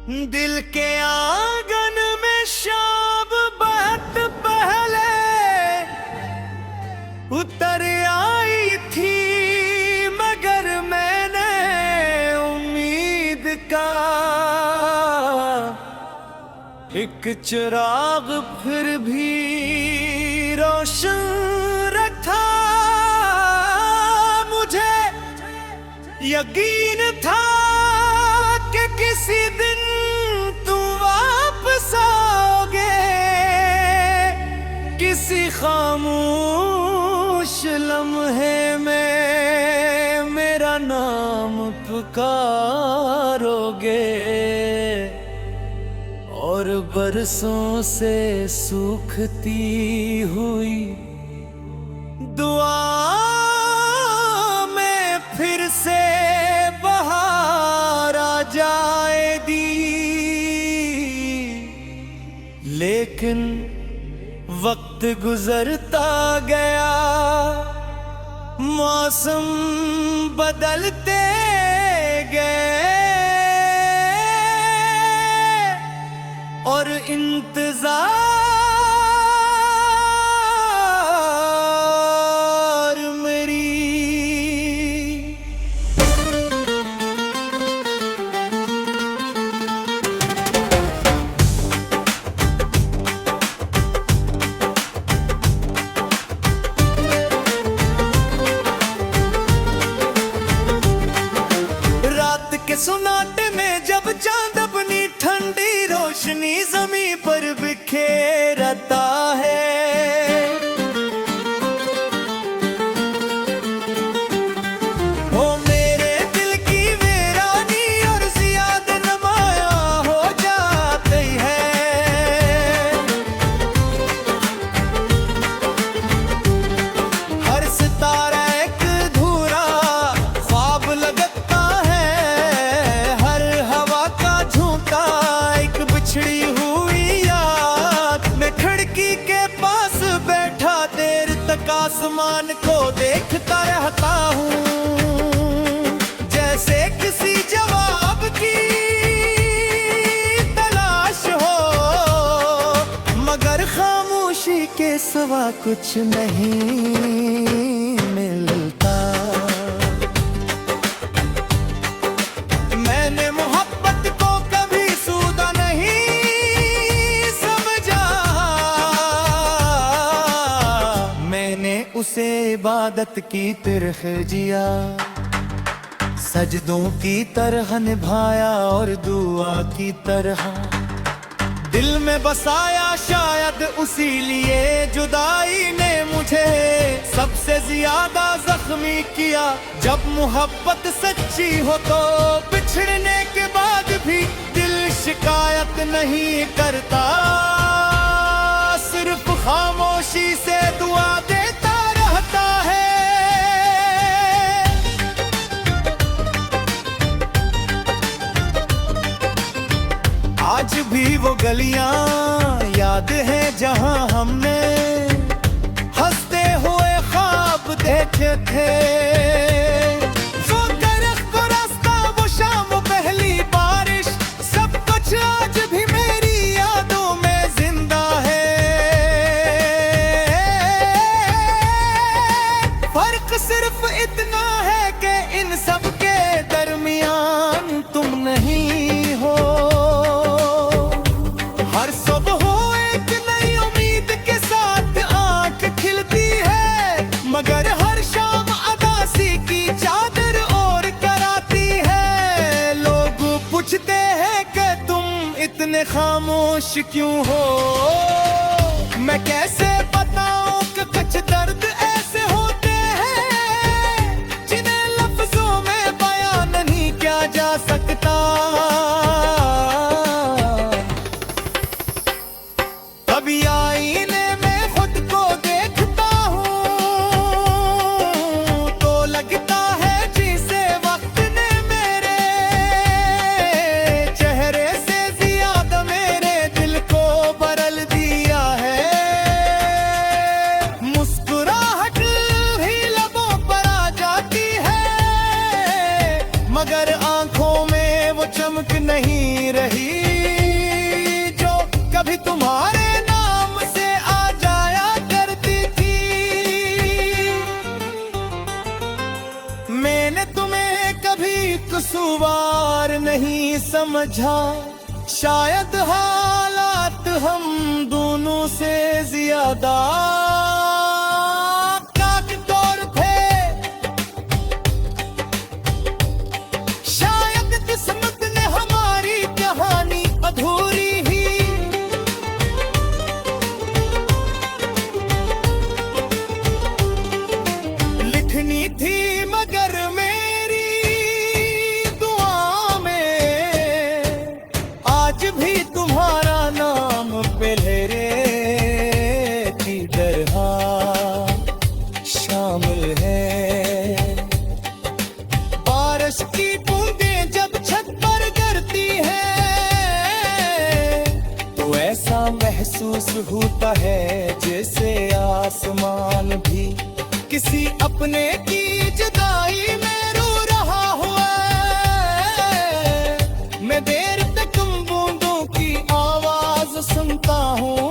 दिल के आंगन में शाम बहुत पहले उतर आई थी, मगर मैंने उम्मीद का एक चिराग फिर भी रोशन रखा। मुझे यकीन था कि किसी दिन तुम वापस आओगे, किसी खामोश लम्हे में मेरा नाम पुकारोगे और बरसों से सूखती हुई दुआ में फिर से बहार आ जाएगी। लेकिन वक्त गुजरता गया, मौसम बदलते गए और इंतजार मेरी रात के सुनाटे में जब चांद अपनी ठंडी रोशनी ज़मीं पर बिखेरता है, वो मेरे दिल की वीरानी और ज़ियाद नुमाया हो जाती है। हर सितारा एक अधूरा ख्वाब लगता है, हर हवा का झोंका एक बिछड़ी हुई याद। मैं खिड़की के पास बैठा देर तक आसमान को देखता रहता हूँ, जैसे किसी जवाब की तलाश हो, मगर खामोशी के सिवा कुछ नहीं मिलता। मैंने मोहब्बत को कभी सूदा नहीं समझा, मैंने उसे इबादत की तरह जिया, सजदों की तरह निभाया और दुआ की तरह दिल में बसाया। शायद उसी लिए जुदाई ने मुझे सबसे ज्यादा जख्मी किया। जब मोहब्बत सच्ची हो तो बिछड़ने के बाद भी दिल शिकायत नहीं करता, सिर्फ खामोशी से दुआ देता रहता है। आज भी वो गलियां याद है जहां हमने हंसते हुए ख्वाब देखे थे। वो दरख्त को रास्ता, वो शाम, पहली बारिश, सब कुछ आज भी मेरी यादों में जिंदा है। फर्क सिर्फ इतना है कि इन सब के दरमियान तुम नहीं हो। हर सुबह एक नई उम्मीद के साथ आंख खिलती है, मगर हर शाम अदासी की चादर और कराती है। लोग पूछते हैं कि तुम इतने खामोश क्यों हो, मैं कैसे बताऊं कि कुछ दर्द ऐसे होते हैं जिन्हें लफ्जों में बयां नहीं किया जा सकता। कभी आईने में खुद को देखता हूँ तो लगता है जिसे वक्त ने मेरे चेहरे से ज्यादा मेरे दिल को बदल दिया है। मुस्कुराहट ही लबों पर आ जाती है, मगर आंखों में वो चमक नहीं रही। कसूरवार नहीं समझा, शायद हालात हम दोनों से ज्यादा ताकतवर थे। शायद किस्मत ने हमारी कहानी अधूरी ही लिखनी थी, मगर मेरी दुआ में आज भी तुम्हारा नाम पे लहरे की तरह शामिल है। बारिश की बूंदें जब छत पर गिरती है तो ऐसा महसूस होता है जैसे आसमान भी किसी अपने की जुदाई में रो रहा हुआ है। मैं देर तक तुम बूंदों की आवाज सुनता हूँ,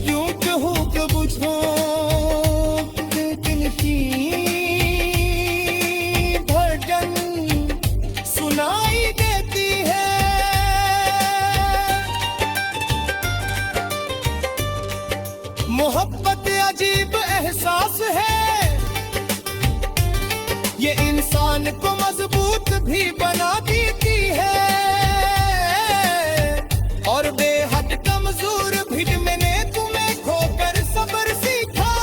यूं कहूँ कि बुझो दिल की धड़कन सुनाई देती है। मोहब्बत अजीब एहसास है, ये इंसान को मजबूत भी बना देती है और बेहद कमजोर भी। मैंने तुम्हें खोकर सब्र सीखा,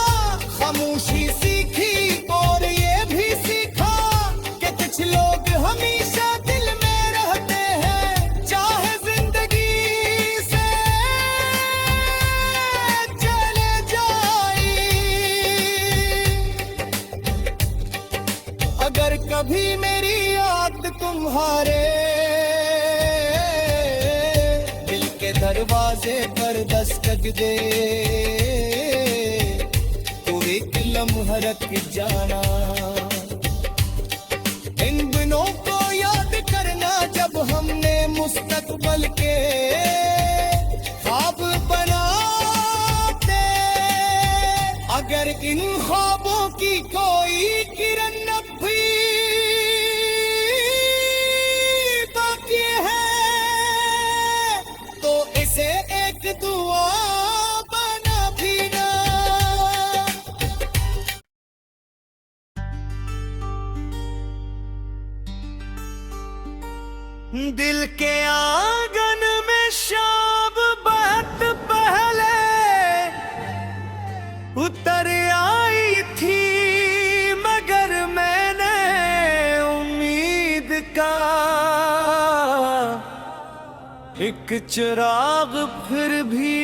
खामोशी सीखी और ये भी सीखा कि कुछ लोग हमेशा दिल में रहते हैं, चाहे जिंदगी से चले जाए। अगर कभी मेरी याद तुम्हारे दिल के दरवाजे पर दस्तक दे तो एक लम्हा रख जाना। इन दिनों को याद करना जब हमने मुस्तकबल के ख्वाब बनाते। अगर इन ख्वाबों की कोई किरण भी बाकी है तो इसे एक दुआ बना भी ना। दिल के आंगन में शाम बहुत पहले उतर आई थी, मगर मैंने उम्मीद का एक चिराग फिर भी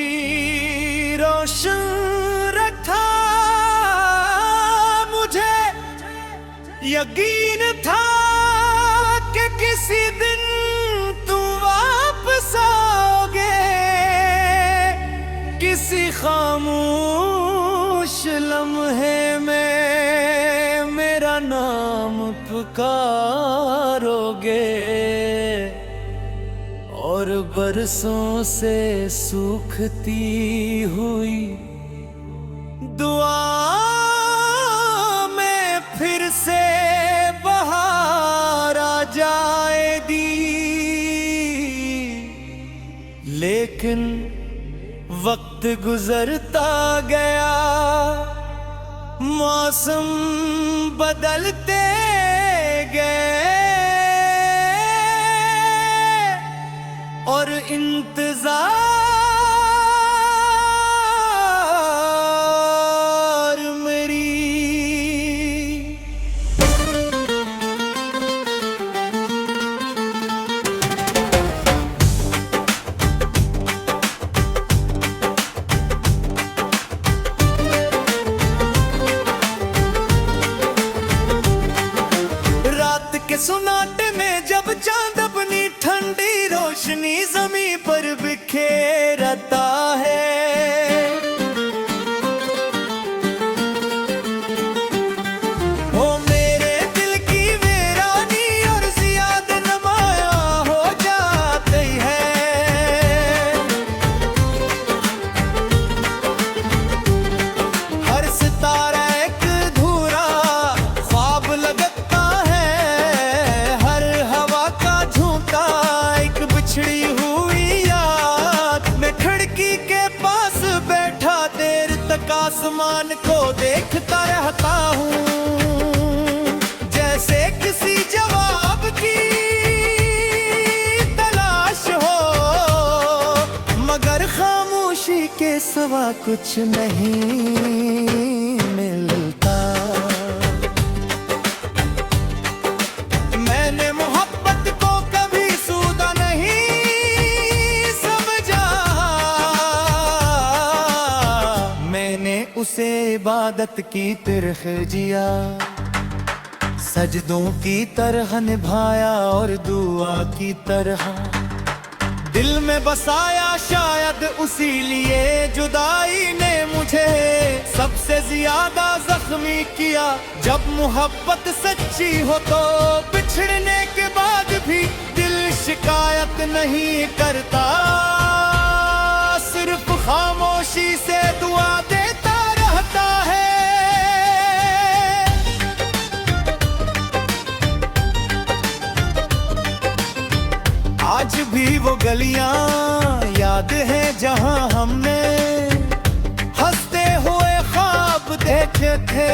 रोशन रखा। मुझे यकीन था कि किसी दिन तुम वापस आओगे, किसी खामोश लम्हे में मेरा नाम पुकारोगे और बरसों से सूखती हुई दुआ में फिर से बहार आ जाएगी। लेकिन वक्त गुजरता गया, मौसम बदलते गए और इंतजार मेरी रात के सुनाटे में जब चांद अपनी ठंडी रोशनी जमीन पर बिखेर कुछ नहीं मिलता। मैंने मोहब्बत को कभी सूदा नहीं समझा, मैंने उसे इबादत की तरह जिया, सजदों की तरह निभाया और दुआ की तरह दिल में बसाया। शायद उसी लिए जुदाई ने मुझे सबसे ज्यादा जख्मी किया। जब मोहब्बत सच्ची हो तो बिछड़ने के बाद भी दिल शिकायत नहीं करता, सिर्फ खामोशी से दुआ देता रहता है। आज भी वो गलियां याद है जहां हमने हंसते हुए ख्वाब देखे थे।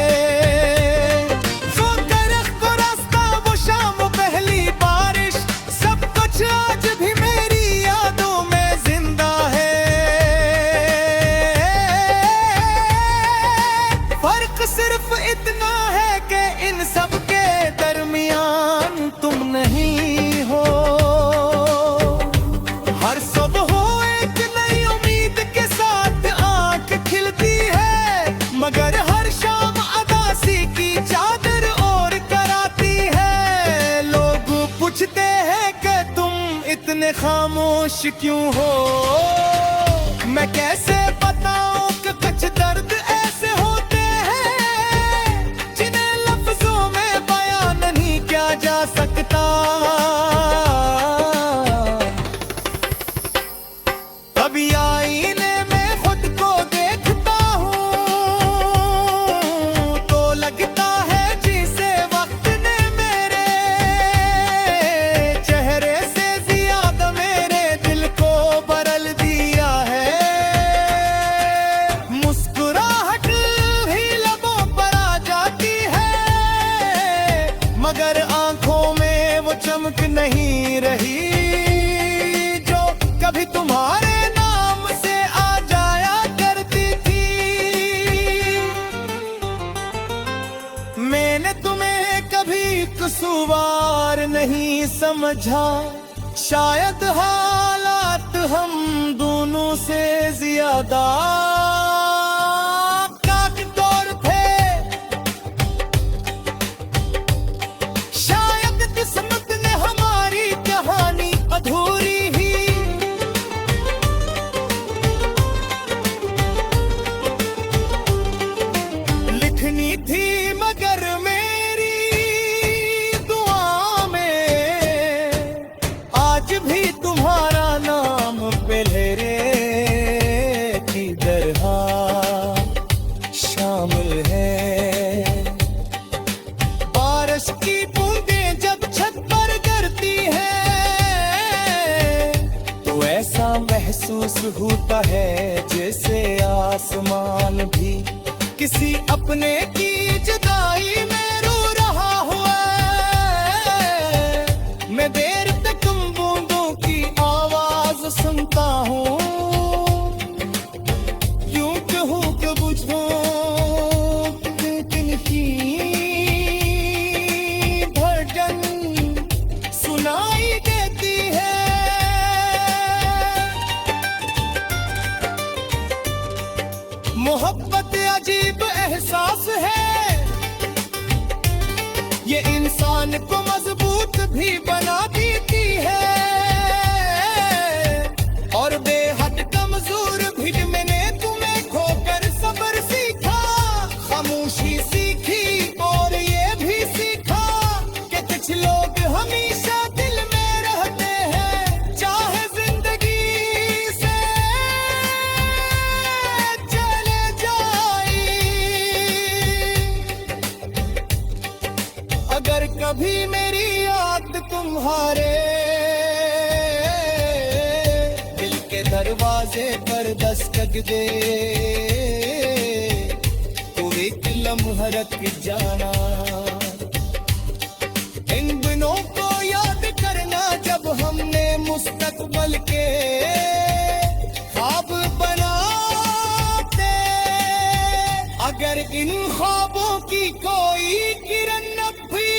वो दरख्त को रास्ता, वो शाम, पहली बारिश, सब कुछ आज भी मेरी यादों में जिंदा है। फर्क सिर्फ इतना है कि इन सब के दरमियान तुम नहीं हो। हर सुबह एक नई उम्मीद के साथ आंख खिलती है, मगर हर शाम अदासी की चादर और कराती है। लोग पूछते हैं कि तुम इतने खामोश क्यों हो, मैं कैसे बताऊं कि कुछ दर्द ऐसे होते हैं जिन्हें लफ्जों में बयां नहीं किया जा सकता। कभी आईने में खुद को देखता हूँ तो लगता है जिसे वक्त ने मेरे चेहरे से ज्यादा मेरे दिल को बदल दिया है। मुस्कुराहट ही लबों पर आ जाती है, मगर आंखों में वो चमक नहीं रही जो कभी तुम्हारे कसूरवार नहीं समझा। शायद हालात हम दोनों से ज्यादा काटतोड़ थे, शायद किस्मत ने हमारी कहानी अधूरी ही लिखनी थी, मगर भी तुम्हारा नाम पहले की तरह शामिल है। बारिश की बूंदें जब छत पर गिरती है तो ऐसा महसूस होता है जैसे आसमान भी किसी अपने की जुदाई में रो रहा हुआ है। मैं देर तक सुनता हूँ, यूं कहूँ कि बुझूं दिल की धड़कन सुनाई देती है। मोहब्बत अजीब एहसास है, ये इंसान को मजबूत भी बना देती है और बेहद कमजोर भी। मैंने तुम्हें खोकर सब्र सीखा, खामोशी सीखी और ये भी सीखा कि कुछ लोग हमेशा दिल में रहते हैं, चाहे जिंदगी से चले जाए। अगर कभी मेरी याद तुम्हारे दरवाजे पर दस्तक दे तो एक लम्हा रख जाना। इन दिनों को याद करना जब हमने मुस्तकबिल के ख्वाब बनाते अगर इन ख्वाबों की कोई किरण भी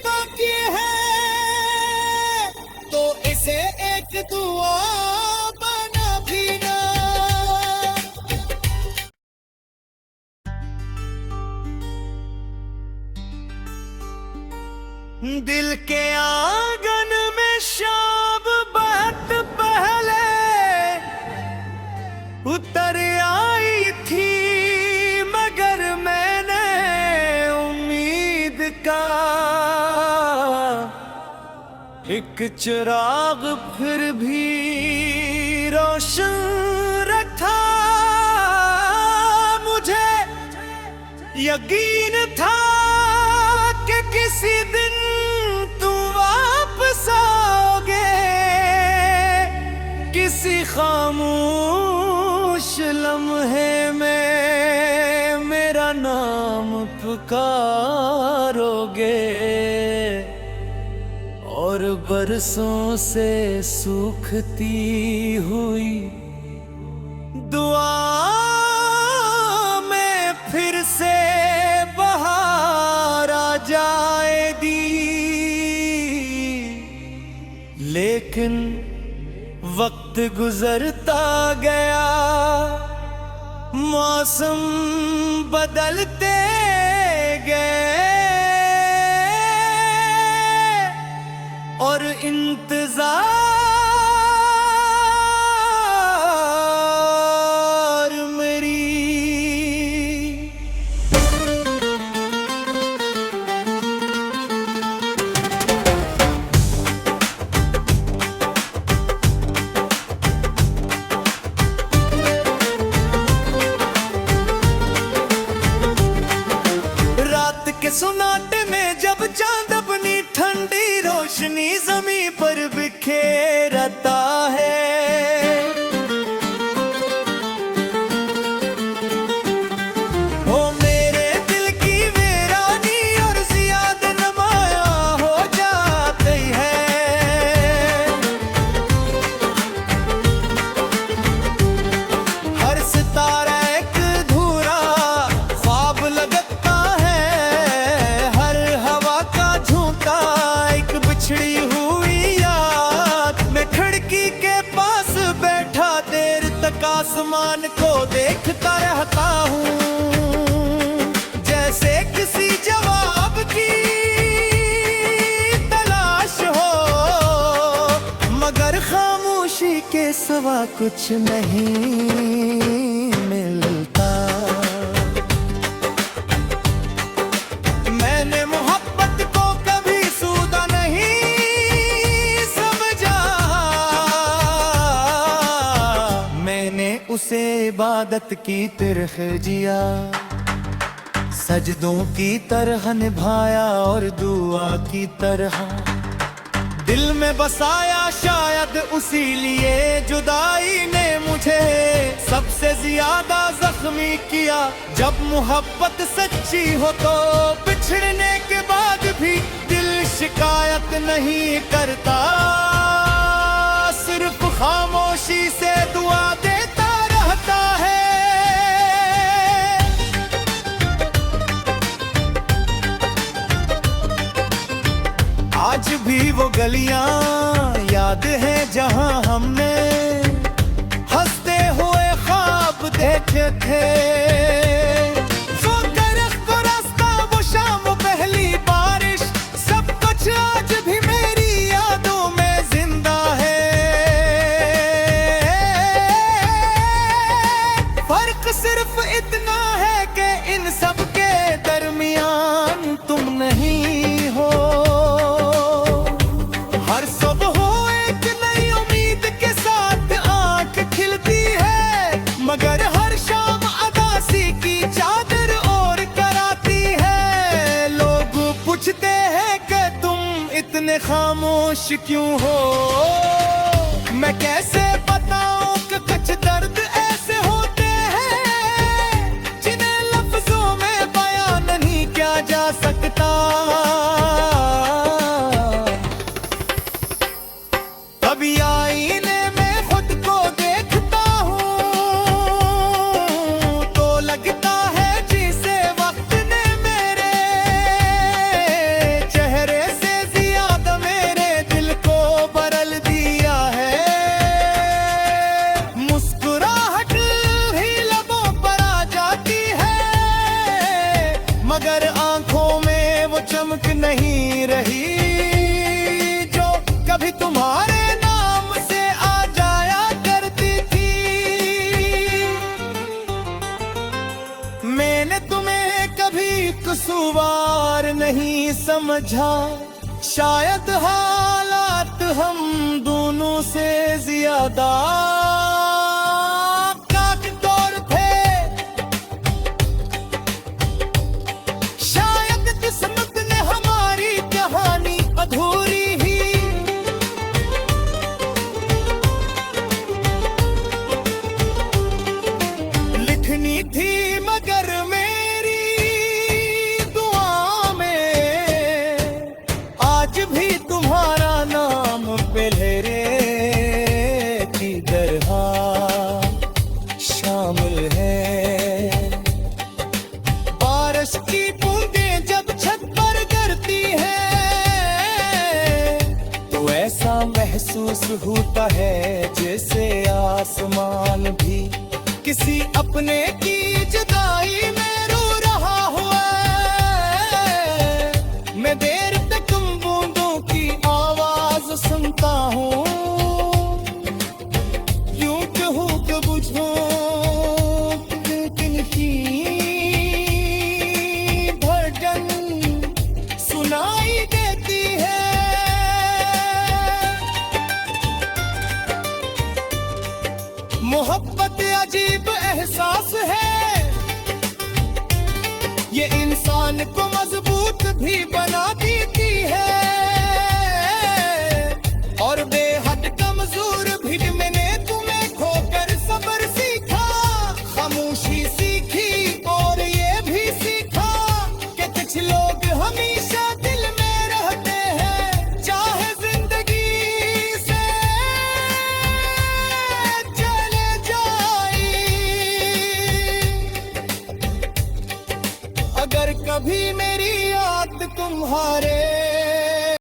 बाकी है तो इसे एक दुआ बना भी ना। दिल के आंगन में शाम बहुत पहले उतर आई थी, मगर मैंने उम्मीद का एक चिराग फिर भी रोशन रखा। मुझे यकीन था कि किसी दिन तुम वापस आओगे, किसी खामोश लम्हे में मेरा नाम पुकारोगे और बरसों से सूखती हुई दुआ में फिर से बहार आ जाएगी। लेकिन वक्त गुजरता गया, मौसम बदलते गए और इंतजार मेरी के सुनाटे में जब चांद अपनी ठंडी रोशनी ज़मीं पर बिखेरता है, वो मेरे दिल की वीरानी और ज़ियाद नुमाया हो जाती है। हर सितारा एक अधूरा ख्वाब लगता है, बिछड़ी हुई याद में खिड़की के पास बैठा देर तक आसमान को देखता रहता हूँ, जैसे किसी जवाब की तलाश हो, मगर खामोशी के सिवा कुछ नहीं मिलता। मैंने मोहब्बत को कभी सूदा नहीं समझा, मैंने उसे इबादत की तरह जिया, सजदों की तरह निभाया और दुआ की तरह दिल में बसाया। शायद उसी लिए जुदाई ने मुझे सबसे ज्यादा जख्मी किया। जब मोहब्बत सच्ची हो तो बिछड़ने के बाद भी दिल शिकायत नहीं करता, सिर्फ खामोशी से दुआ देता रहता है। आज भी वो गलियां याद है जहां हमने हंसते हुए ख्वाब देखे थे। वो दरख्त को रास्ता, वो शाम, वो पहली बारिश, सब कुछ आज भी मेरी यादों में जिंदा है। फर्क सिर्फ इतना है कि इन सब के दरमियान तुम नहीं हो। हर सुबह एक नई उम्मीद के साथ आंख खिलती है, मगर हर शाम अदासी की चादर और कराती है। लोग पूछते हैं कि तुम इतने खामोश क्यों हो, मैं कैसे बताऊं कि कुछ दर्द ऐसे होते हैं जिन्हें लफ्जों में बयां नहीं किया जा सकता। कभी आईने में खुद को देखता हूँ मगर आंखों में वो चमक नहीं रही जो कभी तुम्हारे नाम से आ जाया करती थी। मैंने तुम्हें कभी कसूरवार नहीं समझा, शायद हालात हम दोनों से ज्यादा काटतोड़ थे। शायद किस्मत ने हमारी कहानी अधूरी ही लिखनी थी, मगर मेरी दुआ में आज भी तुम्हारा नाम पहले की तरह शामिल है। बारिश की बूंदें जब छत पर गिरती है तो ऐसा महसूस होता है जैसे आसमान भी किसी अपने की जुदाई में रो रहा हुआ है। मैं देर तक उन बूंदों की आवाज सुनता हूँ, यूं कहूँ कि बुझूं लेकिन की धड़कन सुनाई देती है। मोहब्बत अजीब एहसास है, ये इंसान को मजबूत भी बना देती है और बेहद कमजोर भी। मैंने तुम्हें खोकर सब्र सीखा, खामोशी सीखी और ये भी सीखा कि कुछ लोग हमेशा दिल में रहते हैं, चाहे जिंदगी से चले जाए। अगर कभी मेरी याद तुम्हारे